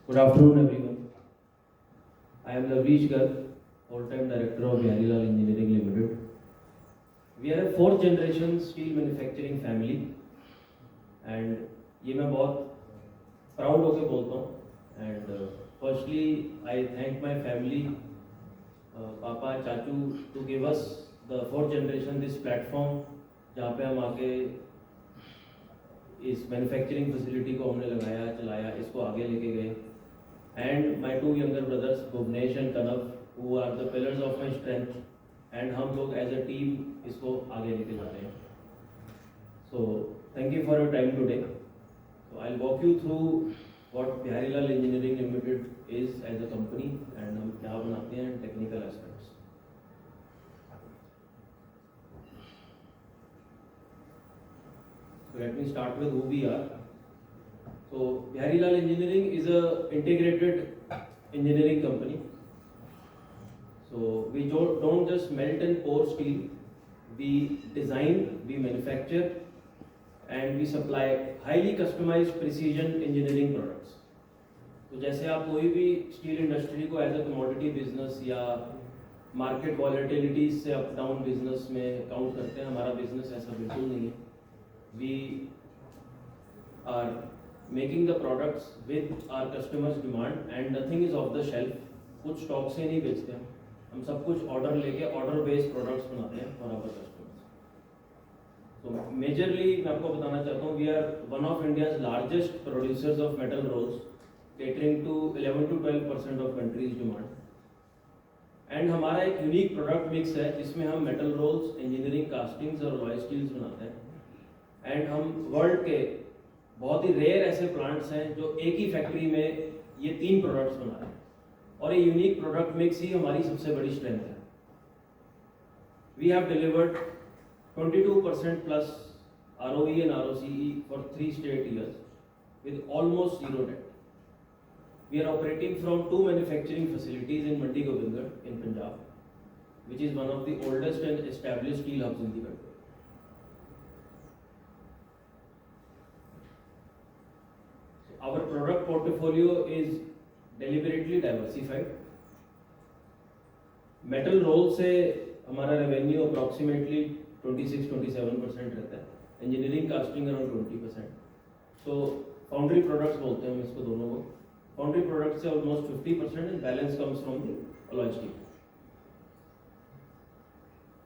Good afternoon, everyone. I am Lavreesh Garg, all-time director of Biharilal Engineering Limited. We are a fourth generation steel manufacturing family, and ये मैं बहुत proud होके बोलता हूँ. And firstly, I thank my family, पापा, चाचू, to give us the fourth generation this platform, जहाँ पे हम आके इस मैन्युफैक्चरिंग फैसिलिटी को हमने लगाया, चलाया, इसको आगे लेके गए. And my two younger brothers, Bhuvnesh and Kanav, who are the pillars of my strength, and हम लोग as a team इसको आगे लेके जाते हैं. So thank you for your time today. So I'll walk you through what Biharilal Engineering Limited is as a company and हम क्या बनाते हैं and technical aspects. So let me start with who we are. So Biharilal Engineering is a integrated engineering company. So we don't just melt and pour steel. We design, we manufacture, and we supply highly customized precision engineering products. तो जैसे आप कोई भी steel industry को as a commodity business या market volatility से up down business में count करते हैं, हमारा बिजनेस ऐसा बिल्कुल नहीं है. We are making the products with our customers demand and nothing is off the shelf. कुछ स्टॉक से नहीं बेचते हम सब कुछ ऑर्डर लेके ऑर्डर बेस्ड प्रोडक्ट्स बनाते हैं फॉर आवर कस्टमर्स. तो मेजरली मैं आपको बताना चाहता हूँ, we are one of India's largest producers of metal rolls, catering to 11 to 12% of country's demand. And हमारा एक यूनिक प्रोडक्ट मिक्स है जिसमें हम मेटल रोल्स, इंजीनियरिंग कास्टिंग्स और अलॉय स्टील्स बनाते हैं. एंड हम वर्ल्ड के बहुत ही रेयर ऐसे प्लांट्स हैं जो एक ही फैक्ट्री में ये तीन प्रोडक्ट्स बना रहे हैं, और ये यूनिक प्रोडक्ट मिक्स ही हमारी सबसे बड़ी स्ट्रेंथ है. We have delivered 22% plus ROE and ROCE for 3 straight years with almost zero debt. We are operating from 2 manufacturing facilities in Mandi Gobindgarh in Punjab, which is one of the oldest and established steel hubs in the country. Our product portfolio is deliberately diversified. Metal roll से हमारा revenue approximately 26-27% रहता है. Engineering casting around 20%. So foundry products बोलते हैं हम इसको दोनों को. Foundry products से almost 50% and balance comes from the alloy steel.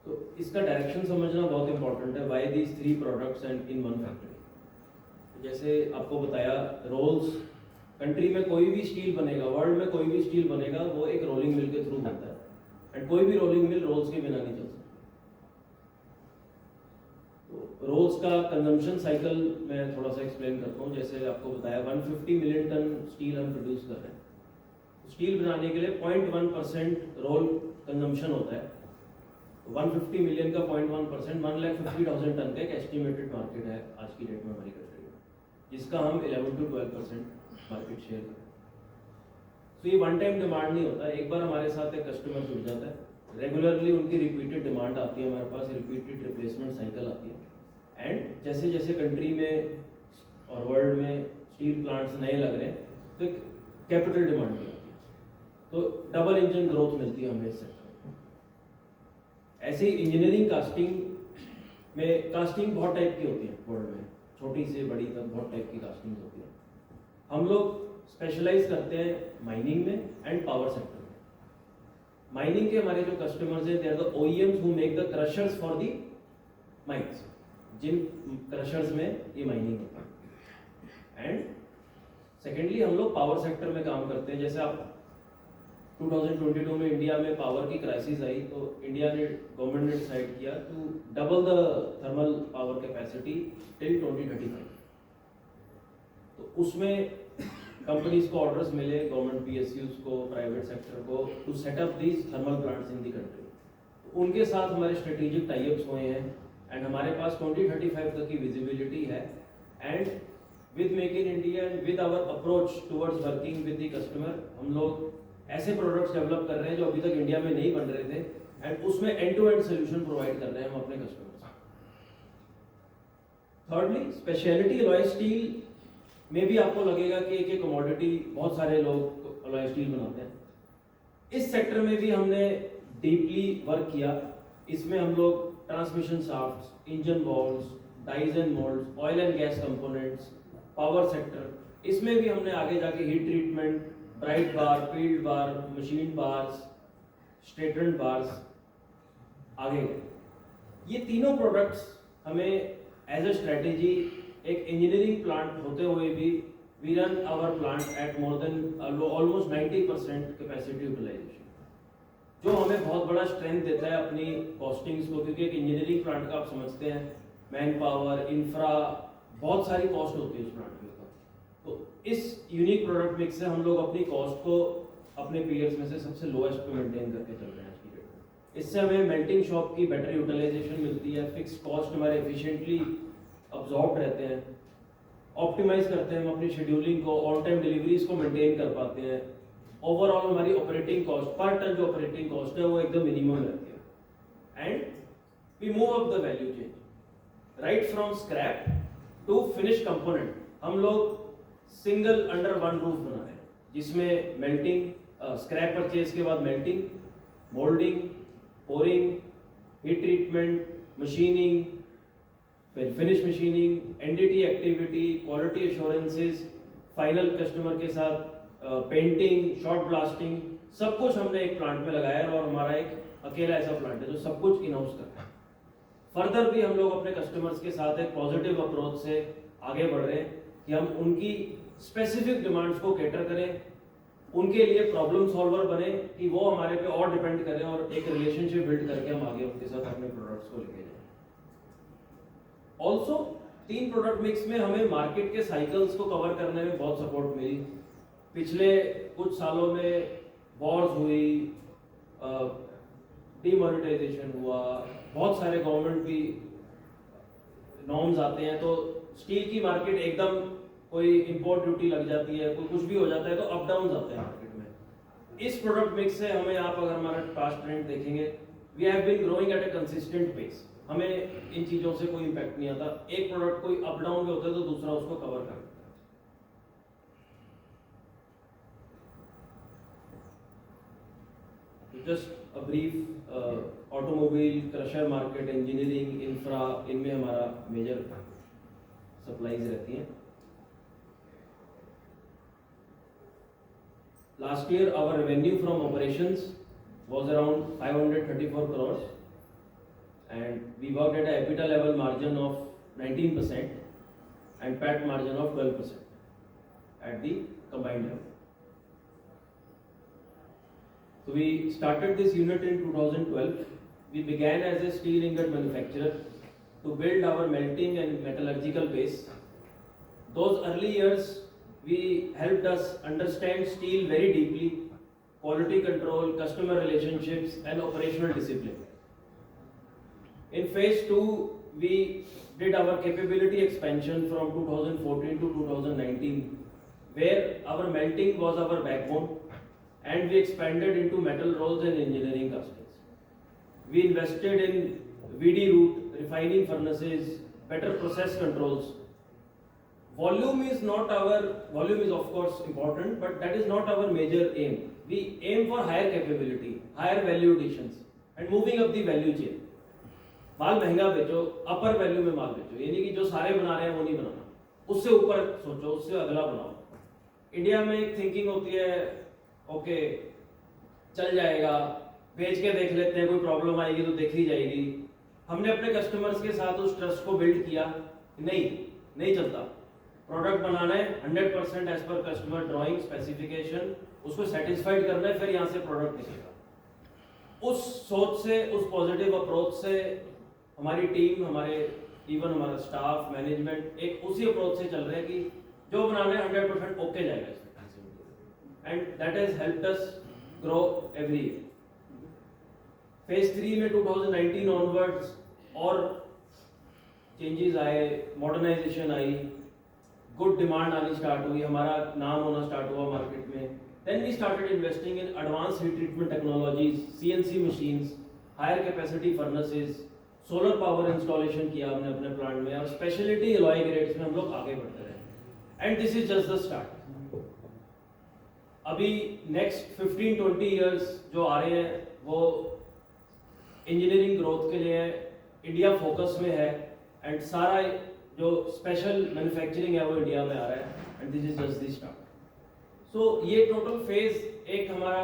तो इसका डायरेक्शन समझना बहुत इंपॉर्टेंट है. Why these 3 products and in one factory? जैसे आपको बताया, रोल्स कंट्री में कोई भी स्टील बनेगा, वर्ल्ड में कोई भी स्टील बनेगा, वो एक रोलिंग मिल के थ्रू बनता है. एंड कोई भी रोलिंग मिल रोल्स के बिना नहीं चल सकती. तो रोल्स का कंजम्पशन साइकिल मैं थोड़ा सा एक्सप्लेन करता हूँ. जैसे आपको बताया 150 मिलियन टन स्टील हम प्रोड्यूस कर रहे हैं. स्टील बनाने के लिए 0.1% रोल कंजम्पशन होता है. 150 मिलियन का 0.1% 1,50,000 टन का एक एस्टिमेटेड मार्केट है आज की डेट में हमारी कंट्री में, जिसका हम 11 to 12% मार्केट शेयर करें. तो ये वन टाइम डिमांड नहीं होता. एक बार हमारे साथ एक कस्टमर जुड़ जाता है, रेगुलरली उनकी रिपीटेड डिमांड आती है, हमारे पास रिपीटेड रिप्लेसमेंट साइकिल आती है. एंड जैसे जैसे कंट्री में और वर्ल्ड में स्टील प्लांट्स नए लग रहे हैं तो कैपिटल डिमांड भी आती है. तो डबल इंजन ग्रोथ मिलती है हमें इस सेक्टर में. ऐसे ही इंजीनियरिंग कास्टिंग में, कास्टिंग बहुत टाइप की होती है वर्ल्ड में, छोटी से बड़ी तक बहुत टाइप की कास्टिंग होती है. हम लोग स्पेशलाइज करते हैं माइनिंग में एंड पावर सेक्टर में. माइनिंग के हमारे जो कस्टमर्स हैं, they are the OEMs who make the crushers for the mines, जिन क्रशर्स में ये माइनिंग होता है. एंड सेकेंडली हम लोग पावर सेक्टर में काम करते हैं. जैसे आप 2022 में इंडिया में पावर की क्राइसिस आई, तो इंडिया ने, गवर्नमेंट ने डिसाइड किया to double the thermal power capacity till 2035. तो उसमें कंपनीज को ऑर्डर्स मिले, गवर्नमेंट PSUs को, प्राइवेट सेक्टर को, to set up these thermal plants in the country. उनके साथ हमारे स्ट्रेटेजिक टाइप्स हुए हैं एंड हमारे पास 2035 तक की विजिबिलिटी है. And with make in India and with our approach towards working with the customer, हम लोग ऐसे प्रोडक्ट्स डेवलप कर रहे हैं जो अभी तक इंडिया में नहीं बन रहे थे, एंड उसमें end to end solution provide कर रहे हैं हम अपने customers. Thirdly, speciality alloy steel में भी आपको लगेगा कि एक कमोडिटी बहुत सारे लोग अलॉय स्टील बनाते हैं। इस सेक्टर में भी हमने डीपली वर्क किया। इसमें हम लोग transmission shafts, engine valves, dies and moulds, oil and gas components, power sector, इसमें भी हमने आगे जाके heat treatment, bright bar, field bar, machine bars, straighten bars आगे गए। ये तीनों प्रोडक्ट्स हमें एज अ स्ट्रेटेजी एक इंजीनियरिंग प्लांट होते हुए भी we run our plant at more than almost 90% capacity utilisation, जो हमें बहुत बड़ा स्ट्रेंथ देता है अपनी कॉस्टिंग्स को, क्योंकि एक इंजीनियरिंग प्लांट का आप समझते हैं मैन पावर, इंफ्रा, बहुत सारी कॉस्ट होती है उस प्लांट के ऊपर। तो इस यूनिक प्रोडक्ट मिक्स से हम लोग अपनी कॉस्ट को अपने पीयर्स में से सबसे लोएस्ट पे मेंटेन करके चल रहे हैं आज की डेट में। इससे हमें मेल्टिंग शॉप की बेटर यूटिलाइजेशन मिलती है, फिक्स कॉस्ट हमारे एफिशिएंटली अब्जॉर्ब रहते हैं, ऑप्टिमाइज करते हैं हम अपनी शेड्यूलिंग को, ऑन टाइम डिलीवरीज को मेंटेन कर पाते हैं। ओवरऑल हमारी ऑपरेटिंग कॉस्ट पर टन जो ऑपरेटिंग कॉस्ट है वो एकदम मिनिमम रहती है। And we move up the value chain right from scrap to finish component. हम लोग सिंगल अंडर वन रूफ बना रहे हैं, जिसमें मेल्टिंग, स्क्रैप परचेज के बाद melting, moulding, pouring, heat treatment, machining, फिर finish machining, NDT activity, quality assurances, final customer के साथ पेंटिंग, शॉर्ट ब्लास्टिंग, सब कुछ हमने एक प्लांट में लगाया है। और हमारा एक अकेला ऐसा प्लांट है जो सब कुछ इन हाउस करता है। फर्दर भी हम लोग अपने कस्टमर्स के साथ एक पॉजिटिव अप्रोच से आगे बढ़ रहे हैं कि हम उनकी स्पेसिफिक डिमांड्स को कैटर करें, उनके लिए प्रॉब्लम सॉल्वर बने, कि वो हमारे पे और डिपेंड करें और एक रिलेशनशिप बिल्ड करके हम आगे उनके साथ अपने प्रोडक्ट्स को लेके जाएं। ऑल्सो 3 प्रोडक्ट मिक्स में हमें मार्केट के साइकिल्स को कवर करने में बहुत सपोर्ट मिली। पिछले कुछ सालों में वॉर्स हुई, डीमोनेटाइजेशन हुआ, बहुत सारे गवर्नमेंट की नॉर्म्स आते हैं, तो स्टील की मार्केट एकदम कोई इंपोर्ट ड्यूटी लग जाती है, कोई कुछ भी हो जाता है, तो अप डाउन आते हैं मार्केट में। इस प्रोडक्ट मिक्स से हमें, आप अगर हमारा पास्ट ट्रेंड देखेंगे, we have been growing at a consistent pace. हमें इन चीजों से कोई इंपैक्ट नहीं आता। एक प्रोडक्ट कोई अप डाउन में होता है तो दूसरा उसको कवर करता है। Just a brief automobile, crusher market, engineering, infra, इनमें हमारा मेजर सप्लाईज रहती हैं। Last year our revenue from operations was around 534 crores and we worked at a EBITDA level margin of 19% and PAT margin of 12% at the combined level. So we started this unit in 2012. We began as a steel ingot manufacturer to build our melting and metallurgical base. Those early years we helped us understand steel very deeply, quality control, customer relationships and operational discipline. In phase 2, we did our capability expansion from 2014 to 2019, where our melting was our backbone and we expanded into metal rolls and engineering castings. We invested in VD route, refining furnaces, better process controls. Volume is of course important, but that is not our major aim. We aim for higher capability, higher value additions and moving up the value chain. माल महंगा बेचो, अपर value में माल बेचो, यानी कि जो सारे बना रहे हैं वो नहीं बनाना, उससे ऊपर सोचो, उससे अगला बनाओ। इंडिया में एक थिंकिंग होती है, ओके चल जाएगा, बेच के देख लेते हैं, कोई प्रॉब्लम आएगी तो देखी जाएगी। हमने अपने कस्टमर्स के साथ उस ट्रस्ट को बिल्ड किया, नहीं चलता, प्रोडक्ट बनाना है 100% एज पर कस्टमर ड्राइंग स्पेसिफिकेशन, उसको सेटिस्फाइड करना है, फिर यहाँ से प्रोडक्ट निकलेगा। उस सोच से, उस पॉजिटिव अप्रोच से हमारी टीम, हमारा स्टाफ, मैनेजमेंट एक उसी अप्रोच से चल रहे हैं कि जो बनाना है 100% ओके जाएगा। And that has helped us grow every year. Phase 3 में 2019 ऑनवर्ड्स और चेंजेस आए, मॉडर्नाइजेशन आई, गुड डिमांड आनी स्टार्ट हुई, हमारा नाम होना स्टार्ट हुआ मार्केट में। Then we started investing in advance heat treatment technologies, CNC machines, higher capacity furnaces, solar power installation किया हमने अपने प्लांट में, और स्पेशलिटी एलॉय ग्रेड्स में हम लोग आगे बढ़ते रहे। And this is just the start. अभी नेक्स्ट 15-20 इयर्स जो आ रहे हैं वो इंजीनियरिंग ग्रोथ के लिए इंडिया फोकस में है, एंड सारा जो स्पेशल मैन्युफैक्चरिंग है वो इंडिया में आ रहा है, and this is just the start. So ये टोटल फेज एक हमारा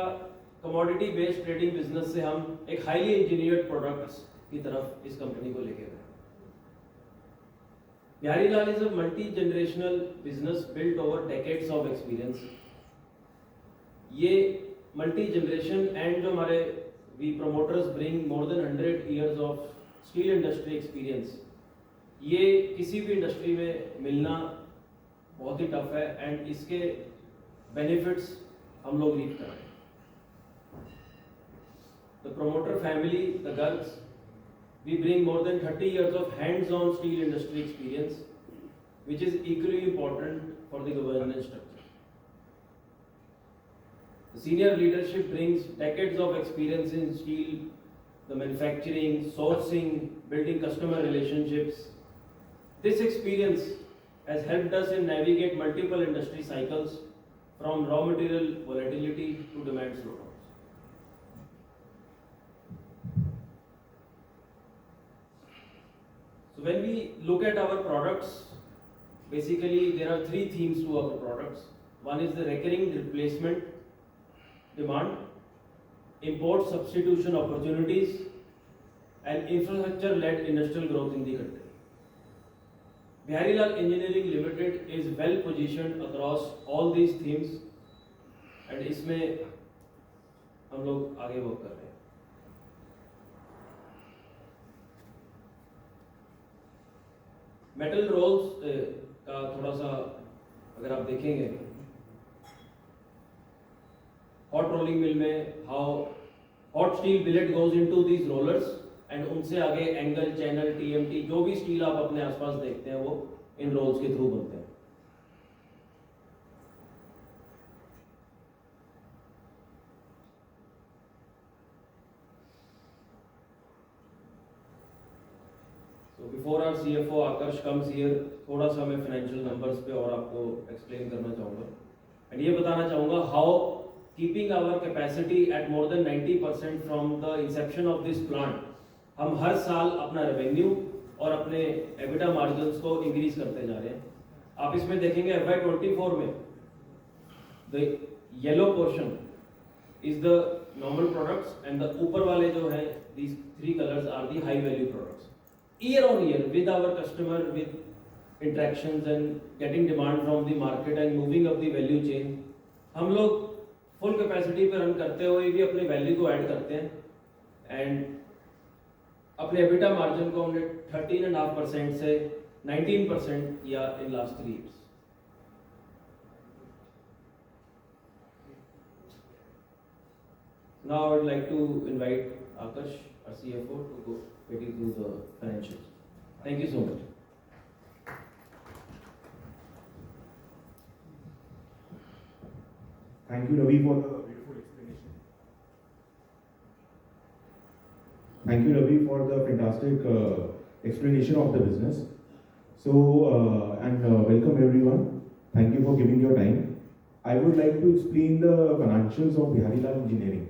कमोडिटी बेस्ड ट्रेडिंग बिजनेस से हम एक हाईली इंजीनियर्ड प्रोडक्ट्स की तरफ इस कंपनी को लेके गए। Biharilal is a multi-generational business built over decades of experience. ये मल्टी जनरेशन एंड जो हमारे we promoters bring more than 100 years of steel industry experience, ये किसी भी इंडस्ट्री में मिलना बहुत ही टफ है, एंड इसके बेनिफिट्स हम लोग रीप कर रहे हैं। The promoter family, the girls, we bring more than 30 years of hands-on steel industry experience, which is equally important for the governance structure. The senior leadership brings decades of experience in steel, the manufacturing, sourcing, building customer relationships. This experience has helped us in navigate multiple industry cycles, from raw material volatility to demand slowdowns. So when we look at our products, basically there are three themes to our products. One is the recurring replacement demand, import substitution opportunities, and infrastructure-led industrial growth in the country. Biharilal Engineering Limited is well positioned across all these themes, and इसमें हम लोग आगे work कर रहे हैं। Metal roles का थोड़ा सा अगर आप देखेंगे, हॉट रोलिंग मिल में how hot steel billet goes into these rollers, and उनसे आगे एंगल, चैनल, टीएमटी, जो भी स्टील आप अपने आसपास देखते हैं वो इन रोल्स के थ्रू बनते हैं। Before our CFO Aakarsh comes here, थोड़ा सा मैं फाइनेंशियल नंबर्स पे और आपको एक्सप्लेन करना चाहूँगा, एंड ये बताना चाहूँगा how keeping our capacity at more than 90% from the inception of this plant, हम हर साल अपना रेवेन्यू और अपने एबिटा मार्जिन्स को इंक्रीज करते जा रहे हैं। आप इसमें देखेंगे FY24 में the yellow portion is the normal products, and the ऊपर वाले जो है these 3 colours are the high value products. Year on year with our customer, with interactions and getting demand from the market and moving up the value chain, हम लोग full capacity पे run करते हुए भी अपने वैल्यू को add करते हैं, एंड अपने एबिटा मार्जिन को हमने 13.5% से 19% किया in last 3 years। Now I would like to invite Akash, our CFO, to go get you through the financials. Thank you so much. Thank you, Ravi, for the beautiful explanation. Thank you, Ravi, for the fantastic explanation of the business. So, welcome everyone. Thank you for giving your time. I would like to explain the financials of Biharilal Engineering.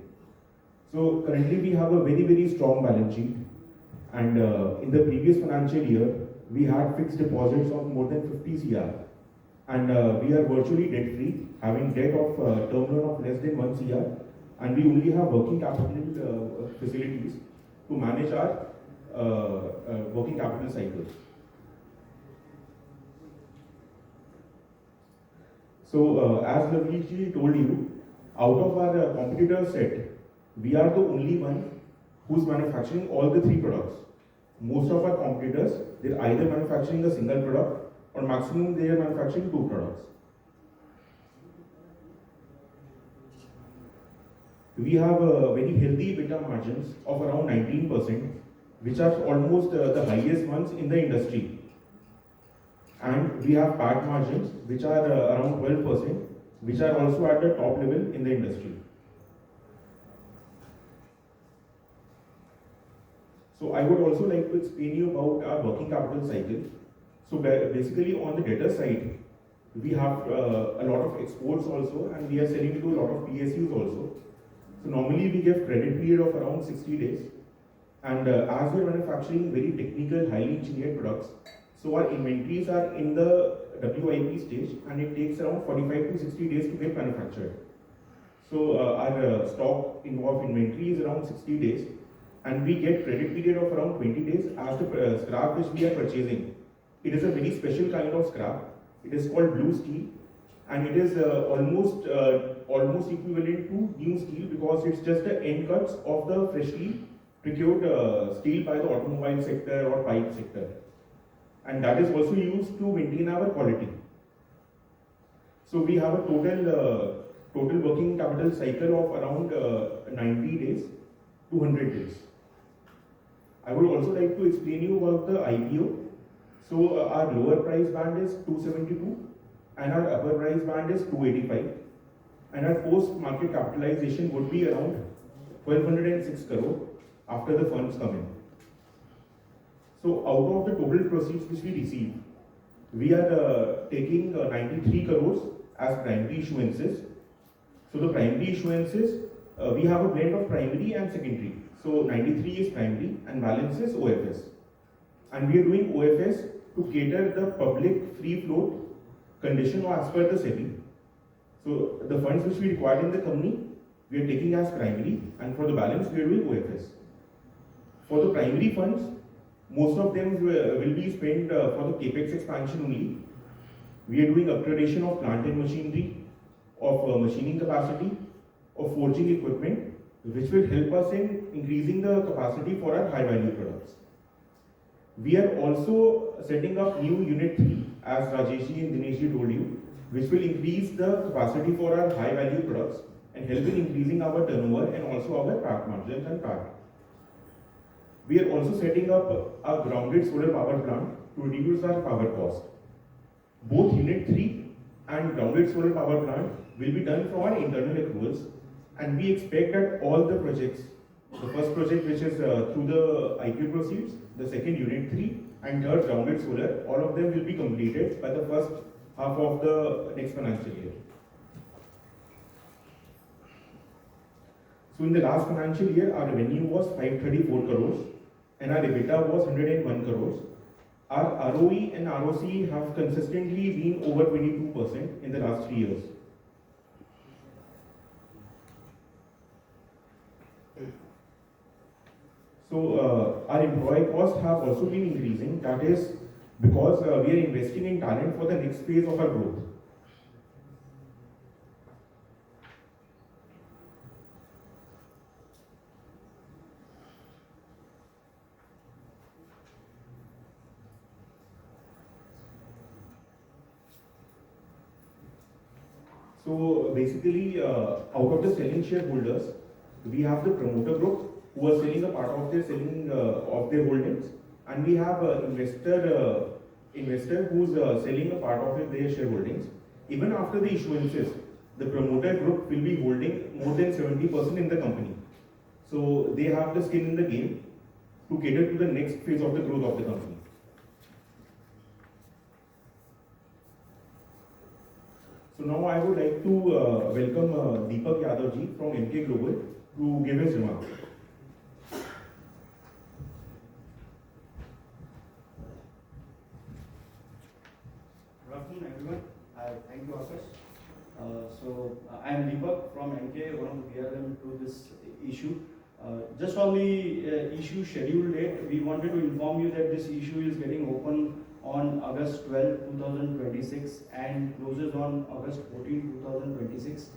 So, currently we have a very, very strong balance sheet. And in the previous financial year, we had fixed deposits of more than 50 CR. And we are virtually debt free, having debt of term loan of less than 1 CR. And we only have working capital facilities to manage our working capital cycles. So as Lavneet ji told you, out of our competitor set, we are the only one who's manufacturing all the 3 products. Most of our competitors, they're either manufacturing a single product or maximum they are manufacturing 2 products. We have very healthy EBITDA margins of around 19%, which are almost the highest ones in the industry. And we have PAT margins, which are around 12%, which are also at the top level in the industry. So I would also like to explain you about our working capital cycle. So basically on the debtor side, We have a lot of exports also, and we are selling to a lot of PSUs also. So normally we give credit period of around 60 days. And as we are manufacturing very technical, highly engineered products, so our inventories are in the WIP stage, and it takes around 45 to 60 days to get manufactured. So our stock involved inventory is around 60 days, and we get credit period of around 20 days as the scrap which we are purchasing. It is a very special kind of scrap. It is called blue steel, and it is almost equivalent to new steel because it's just the end cuts of the freshly procured steel by the automobile sector or pipe sector, and that is also used to maintain our quality. So we have a total working capital cycle of around 90 days to 100 days. I would also like to explain you about the IPO. So our lower price band is 272 and our upper price band is 285, and our post market capitalization would be around 1206 crore after the funds come in. So out of the total proceeds which we receive, we are taking 93 crores as primary issuances. So the primary issuances, we have a blend of primary and secondary. So 93 is primary and balance is OFS. And we are doing OFS to cater the public free float condition as per the SEBI. So the funds which we required in the company, we are taking as primary, and for the balance we are doing OFS. For the primary funds, most of them will be spent for the capex expansion only. We are doing upgradation of plant and machinery, of machining capacity, of forging equipment, which will help us in increasing the capacity for our high value products. We are also setting up new unit 3, as Rajeshji and Dineshji told you, which will increase the capacity for our high value products and help in increasing our turnover and also our PAT margins and PAT. We are also setting up a grounded solar power plant to reduce our power cost. Both Unit 3 and grounded solar power plant will be done from our internal accruals, and we expect that all the projects, the first project which is through the IPO proceeds, the second Unit 3 and third grounded solar, all of them will be completed by the first half of the next financial year. So in the last financial year, our revenue was 534 crores and our EBITDA was 101 crores. Our ROE and ROC have consistently been over 22% in the last 3 years. So our employee costs have also been increasing. That is because we are investing in talent for the next phase of our growth. So basically, out of the selling shareholders, we have the promoter group who are selling a part of their of their holdings, and we have investor who's selling a part of their shareholdings. Even after the issuances, the promoter group will be holding more than 70% in the company. So they have the skin in the game to cater to the next phase of the growth of the company. So now I would like to welcome Deepak Yadav ji from MK Global to give his remarks. Good afternoon, everyone. Thank you, Akash. I am Deepak from MK, one of the BRM to this issue. Just on the issue schedule date, we wanted to inform you that this issue is getting open on August 12, 2026 and closes on August 14, 2026.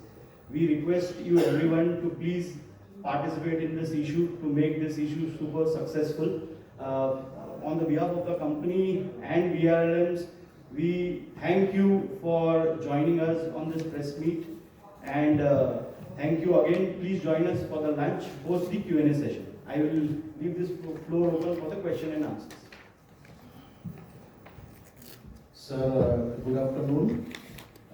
We request you everyone to please participate in this issue to make this issue super successful. On the behalf of the company and BRLMs, we thank you for joining us on this press meet, and thank you again. Please join us for the lunch post the Q&A session. I will leave this floor open for the question and answers. Sir, good afternoon.